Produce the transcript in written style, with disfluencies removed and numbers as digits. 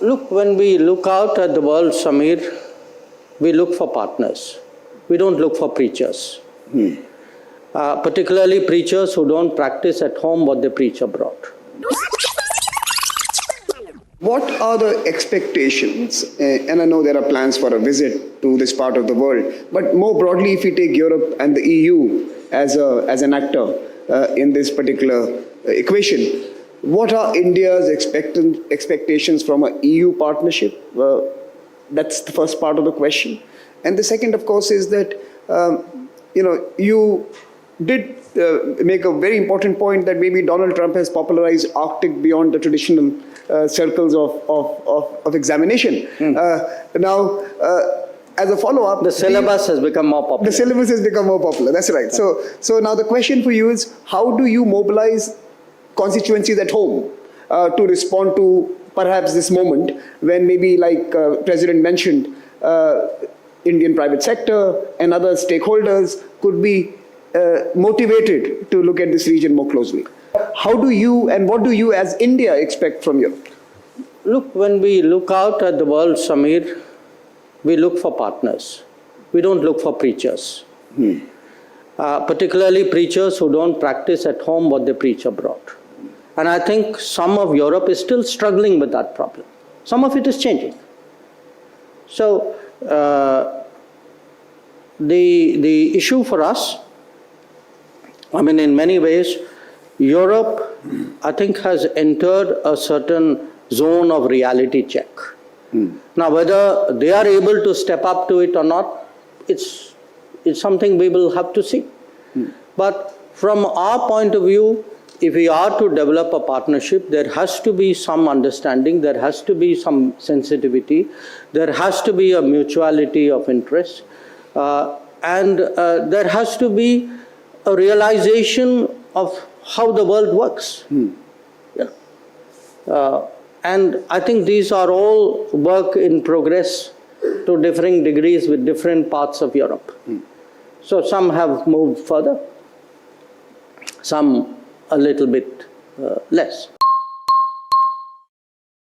Look, when we look out at the world, Samir, we look for partners. We don't look for preachers. Particularly preachers who don't practice at home what they preach abroad. What are the expectations? And I know there are plans for a visit to this part of the world, but more broadly, if we take Europe and the EU as an actor in this particular equation, what are India's expectations from an EU partnership? That's the first part of the question. And the second, of course, is that you did make a very important point that maybe Donald Trump has popularized Arctic beyond the traditional circles of examination. Now, as a follow-up, the syllabus has become more popular. The syllabus has become more popular. That's right. So now the question for you is, how do you mobilize constituencies at home to respond to perhaps this moment when maybe, like President mentioned, Indian private sector and other stakeholders could be motivated to look at this region more closely? How do you and what do you as India expect from Europe? Look, when we look out at the world, Samir, we look for partners. We don't look for preachers. Particularly preachers who don't practice at home what they preach abroad. And I think some of Europe is still struggling with that problem. Some of it is changing. So the issue for us, I mean, in many ways, Europe, I think, has entered a certain zone of reality check. Now, whether they are able to step up to it or not, it's something we will have to see. But from our point of view, if we are to develop a partnership, there has to be some understanding, there has to be some sensitivity, there has to be a mutuality of interest, and there has to be a realization of how the world works. And I think these are all work in progress to differing degrees with different parts of Europe. So some have moved further, some a little bit less.